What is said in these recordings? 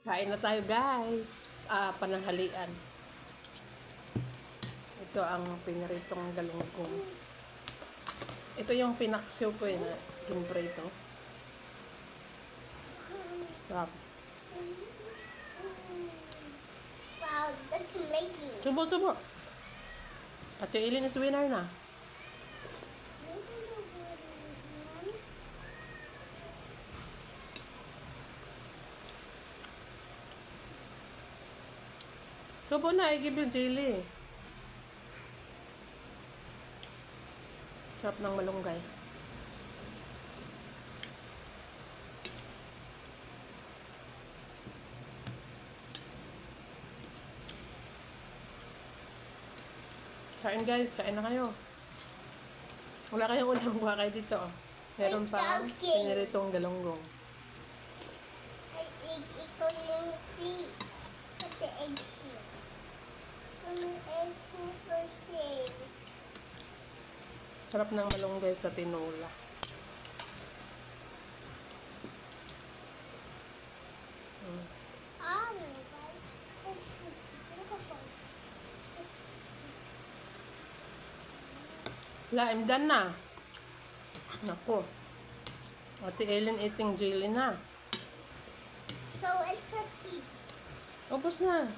Kain na tayo guys. Pananghalian. Ito ang piniritong galunggong. Ito yung pinaksiw ko na ginprito. Sarap. Wow, that's amazing. Subo. Ate Eileen is winner na. Subo na, I give you jelly. Sarap ng malunggay. Kain guys, kain na kayo. Wala kayong ulam, buha kayo dito. Meron pa piniritong galunggong. Ito yung fish. Put the egg here. Put the egg for sale. Sarap ng malunggay sa tinola. Wala, I'm done na. Naku. Ate Ellen eating jelly na. So it's a fish. Ubus na.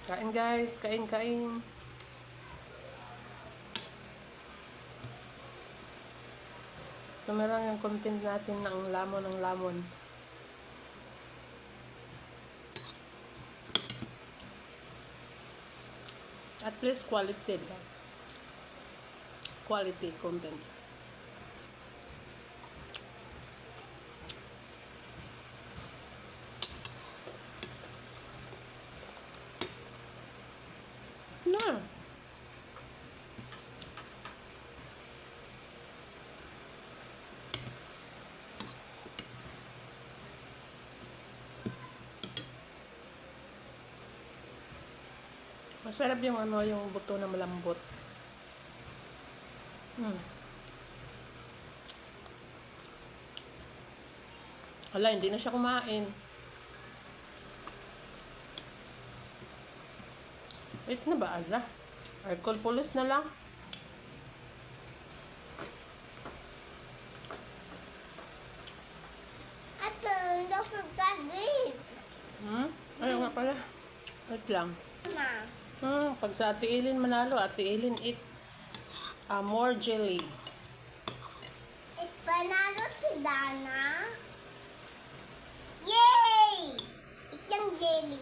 Kain guys, kain. Ito na lang yung content natin ng lamon. At least quality lang. Quality content. Na. Masarap yung yung buto na malambot. Hala, hindi na siya kumain. Wait na ba, ala? Alcohol police na lang. Don't forget this. Ayaw nga pala. Wait lang. Mama. Pag sa Ate Eileen manalo, Ate Eileen eat more jelly. Panalo si Dana. Yay! It's yung jelly.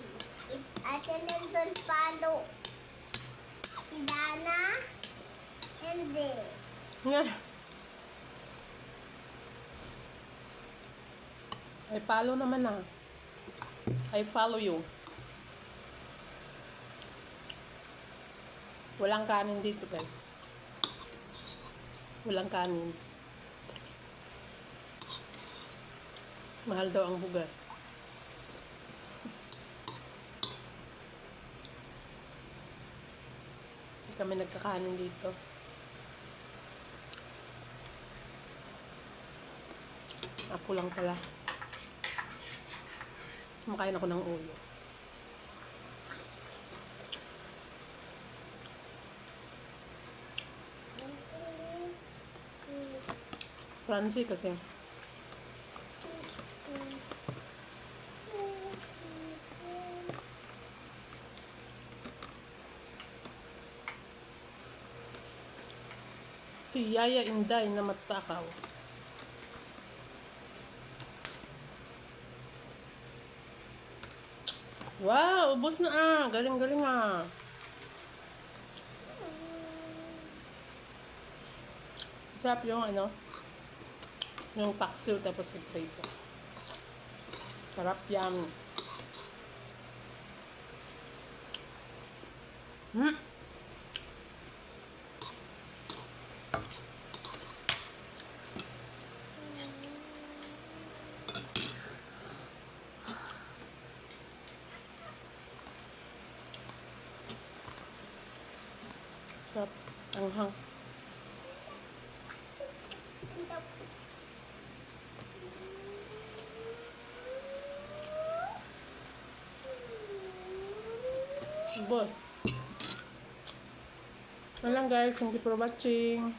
Ate Lindon palo. Si Dana. Hindi. Nga. I follow naman na. I follow you. Walang kanin dito guys. Walang kanin. Mahal daw ang bugas. Hindi kami nagkakanin dito. Ako lang pala. Kumakain ako ng ulo. Crunchy kasi. Si Yaya Inday na matakaw. Wow, ubos na Galing Sarap yung yung paksiw tapos si prito. Sarap yan. Sarap. Anghang. Boy. Lang guys, thank you for watching.